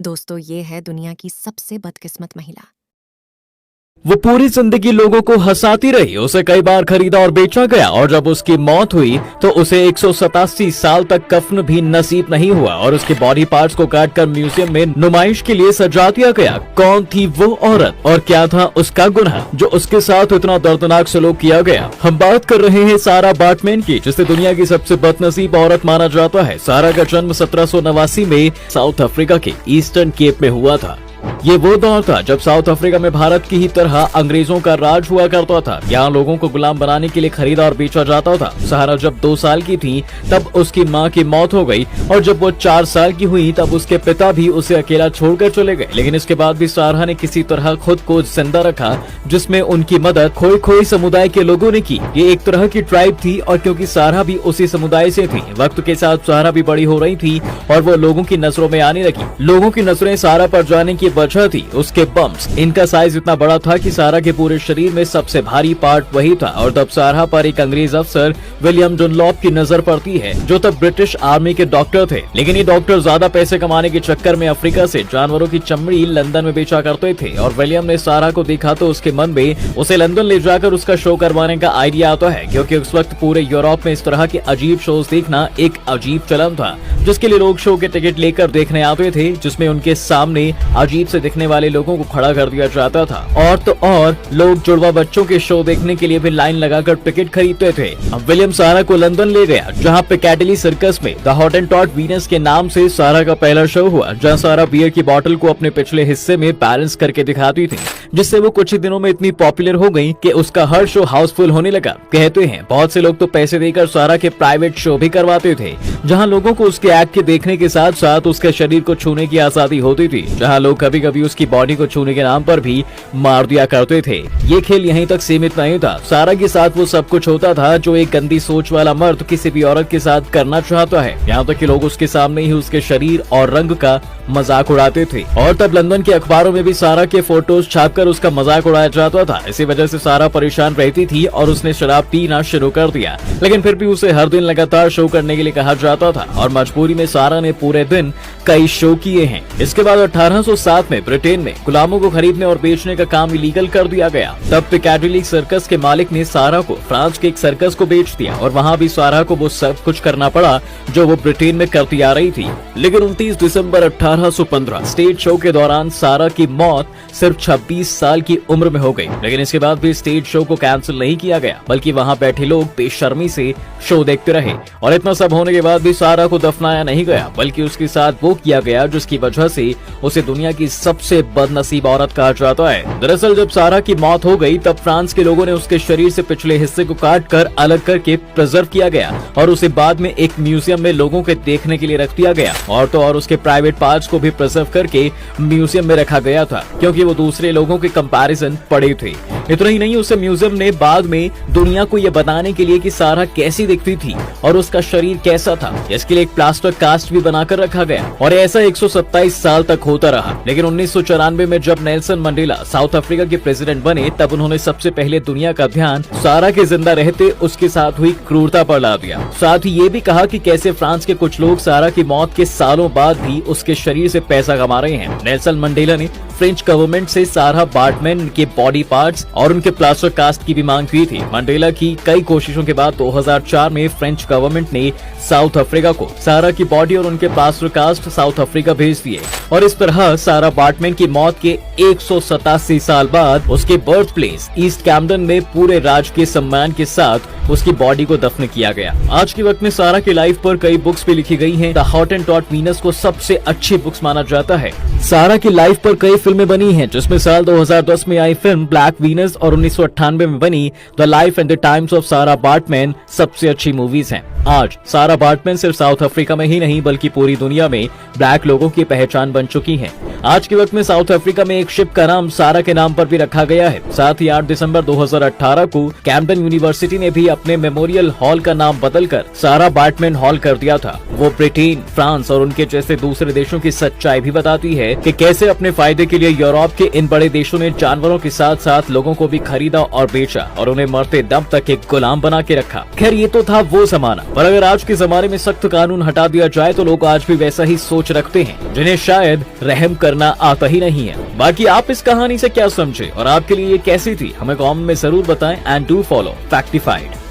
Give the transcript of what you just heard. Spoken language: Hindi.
दोस्तों, ये है दुनिया की सबसे बदकिस्मत महिला। वो पूरी जिंदगी लोगों को हंसाती रही। उसे कई बार खरीदा और बेचा गया और जब उसकी मौत हुई तो उसे 187 साल तक कफन भी नसीब नहीं हुआ और उसके बॉडी पार्ट्स को काटकर म्यूजियम में नुमाइश के लिए सजा दिया गया। कौन थी वो औरत और क्या था उसका गुनाह जो उसके साथ इतना दर्दनाक सलूक किया गया? हम बात कर रहे हैं सारा बार्टमैन की, जिसे दुनिया की सबसे बदनसीब औरत माना जाता है। सारा का जन्म 1789 में साउथ अफ्रीका के ईस्टर्न केप में हुआ था। ये वो दौर था जब साउथ अफ्रीका में भारत की ही तरह अंग्रेजों का राज हुआ करता था। यहाँ लोगों को गुलाम बनाने के लिए खरीदा और बेचा जाता था। सहारा जब 2 साल की थी तब उसकी माँ की मौत हो गई और जब वो 4 साल की हुई तब उसके पिता भी उसे अकेला छोड़कर चले गए। लेकिन इसके बाद भी सहारा ने किसी तरह खुद को जिंदा रखा, जिसमें उनकी मदद खोई खोई समुदाय के लोगों ने की। ये एक तरह की ट्राइब थी और क्योंकि सहारा भी उसी समुदाय से थी, वक्त के साथ सहारा भी बड़ी हो रही थी और वो लोगों की नजरों में आने लगी। लोगों की नजरें सहारा पर जाने की वजह थी उसके बम्प्स। इनका साइज इतना बड़ा था कि सहारा के पूरे शरीर में सबसे भारी पार्ट वही था। और तब सहारा पर एक अंग्रेज अफसर विलियम डनलॉप की नजर पड़ती है, जो तब ब्रिटिश आर्मी के डॉक्टर थे। लेकिन ये डॉक्टर ज्यादा पैसे कमाने के चक्कर में अफ्रीका से जानवरों की चमड़ी लंदन में बेचा करते थे। और विलियम ने सहारा को देखा तो उसके मन में उसे लंदन ले जाकर उसका शो करवाने का आइडिया आता है, क्योंकि उस वक्त पूरे यूरोप में इस तरह के अजीब शोज देखना एक अजीब चलन था, जिसके लिए लोग शो के टिकट लेकर देखने आते थे, जिसमें उनके सामने अजीब से दिखने वाले लोगों को खड़ा कर दिया जाता था। और तो और लोग जुड़वा बच्चों के शो देखने के लिए भी लाइन लगाकर टिकट खरीदते थे। अब विलियम सहारा को लंदन ले गया, जहां पिकाडिली सर्कस में द हॉटेंटॉट वीनस के नाम से सहारा का पहला शो हुआ, जहां सहारा बियर की बोतल को अपने पिछले हिस्से में बैलेंस करके दिखाती थी, जिससे वो कुछ ही दिनों में इतनी पॉपुलर हो गई कि उसका हर शो हाउसफुल होने लगा। कहते हैं बहुत से लोग तो पैसे देकर सहारा के प्राइवेट शो भी करवाते थे, जहां लोगों को उसके एक्ट के देखने के साथ साथ उसके शरीर को छूने की आजादी होती थी, जहां लोग कभी कभी उसकी बॉडी को छूने के नाम पर भी मार दिया करते थे। ये खेल यहीं तक सीमित नहीं था। सहारा के साथ वो सब कुछ होता था जो एक गंदी सोच वाला मर्द किसी भी औरत के साथ करना चाहता है। यहाँ तक कि लोग उसके सामने ही उसके शरीर और रंग का मजाक उड़ाते थे। और तब लंदन के अखबारों में भी सहारा के फोटोज छापकर उसका मजाक उड़ाया जाता था। इसी वजह से सहारा परेशान रहती थी और उसने शराब पीना शुरू कर दिया। लेकिन फिर भी उसे हर दिन लगातार शो करने के लिए कहा जाता था और मजबूरी में सहारा ने पूरे दिन कई शो किए हैं। इसके बाद 1807 में ब्रिटेन में गुलामों को खरीदने और बेचने का काम इलीगल कर दिया गया। तब पिकाडिली सर्कस के मालिक ने सहारा को फ्रांस के एक सर्कस को बेच दिया और वहाँ भी सहारा को वो सब कुछ करना पड़ा जो वो ब्रिटेन में करती आ रही थी। लेकिन 29 दिसंबर 1815 स्टेज शो के दौरान सहारा की मौत सिर्फ 26 साल की उम्र में हो गई। लेकिन इसके बाद भी स्टेज शो को कैंसिल नहीं किया गया, बल्कि वहाँ बैठे लोग बेशर्मी से शो देखते रहे। और इतना सब होने के बाद भी सहारा को दफनाया नहीं गया, बल्कि उसके साथ वो किया गया जिसकी वजह से उसे दुनिया की सबसे बदनसीब औरत कहा जाता है। दरअसल जब सहारा की मौत हो गई तब फ्रांस के लोगों ने उसके शरीर से पिछले हिस्से को काट कर अलग करके प्रिजर्व किया गया और उसे बाद में एक म्यूजियम में लोगों के देखने के लिए रख दिया गया। और तो और उसके प्राइवेट पार्ट्स को भी प्रिजर्व करके म्यूजियम में रखा गया था, क्योंकि वो दूसरे लोगों के कंपैरिजन पड़े थे। इतना ही नहीं, उसे म्यूजियम ने बाद में दुनिया को ये बताने के लिए कि सहारा कैसी दिखती थी और उसका शरीर कैसा था, इसके लिए एक प्लास्टर कास्ट भी बनाकर रखा गया। और ऐसा 127 साल तक होता रहा। लेकिन 1994 में जब नेल्सन मंडेला साउथ अफ्रीका के प्रेसिडेंट बने तब उन्होंने सबसे पहले दुनिया का ध्यान सहारा के जिंदा रहते उसके साथ हुई क्रूरता पर ला दिया। साथ ही ये भी कहा कि कैसे फ्रांस के कुछ लोग सहारा की मौत के सालों बाद भी उसके शरीर से पैसा कमा रहे हैं। नेल्सन मंडेला ने फ्रेंच गवर्नमेंट से सहारा बार्टमैन के बॉडी पार्ट्स और उनके प्लास्टर कास्ट की भी मांग की थी। मंडेला की कई कोशिशों के बाद 2004 में फ्रेंच गवर्नमेंट ने साउथ अफ्रीका को सहारा की बॉडी और उनके प्लास्टर कास्ट साउथ अफ्रीका भेज दिए। और इस तरह सहारा बार्टमैन की मौत के 187 साल बाद उसके बर्थ प्लेस ईस्ट कैम्पडन में पूरे राजकीय सम्मान के साथ उसकी बॉडी को दफन किया गया। आज के वक्त में सहारा की लाइफ पर कई बुक्स भी लिखी गई हैं। द हॉटेंटॉट वीनस को सबसे अच्छी बुक्स माना जाता है। सहारा की लाइफ पर कई फिल्में बनी हैं, जिसमें साल 2010 में आई फिल्म ब्लैक वीनस और 1998 में बनी the life and the times of Sahara Baartman सबसे अच्छी मूवीज हैं। आज सहारा बार्टमैन सिर्फ साउथ अफ्रीका में ही नहीं बल्कि पूरी दुनिया में ब्लैक लोगों की पहचान बन चुकी है। आज के वक्त में साउथ अफ्रीका में एक शिप का नाम सारा के नाम पर भी रखा गया है। साथ ही 8 दिसंबर 2018 को कैम्पटन यूनिवर्सिटी ने भी अपने मेमोरियल हॉल का नाम बदलकर सारा बार्टमैन हॉल कर दिया था। वो ब्रिटेन, फ्रांस और उनके जैसे दूसरे देशों की सच्चाई भी बताती है कि कैसे अपने फायदे के लिए यूरोप के इन बड़े देशों ने जानवरों के साथ साथ लोगों को भी खरीदा और बेचा और उन्हें मरते दम तक एक गुलाम बना के रखा। खैर ये तो था वो जमाना, पर अगर आज के जमाने में सख्त कानून हटा दिया जाए तो लोग आज भी वैसा ही सोच रखते हैं, जिन्हें शायद रहम करना आता ही नहीं है। बाकी आप इस कहानी से क्या समझे और आपके लिए ये कैसी थी, हमें कमेंट में जरूर बताएं। And do follow फैक्टिफाइड।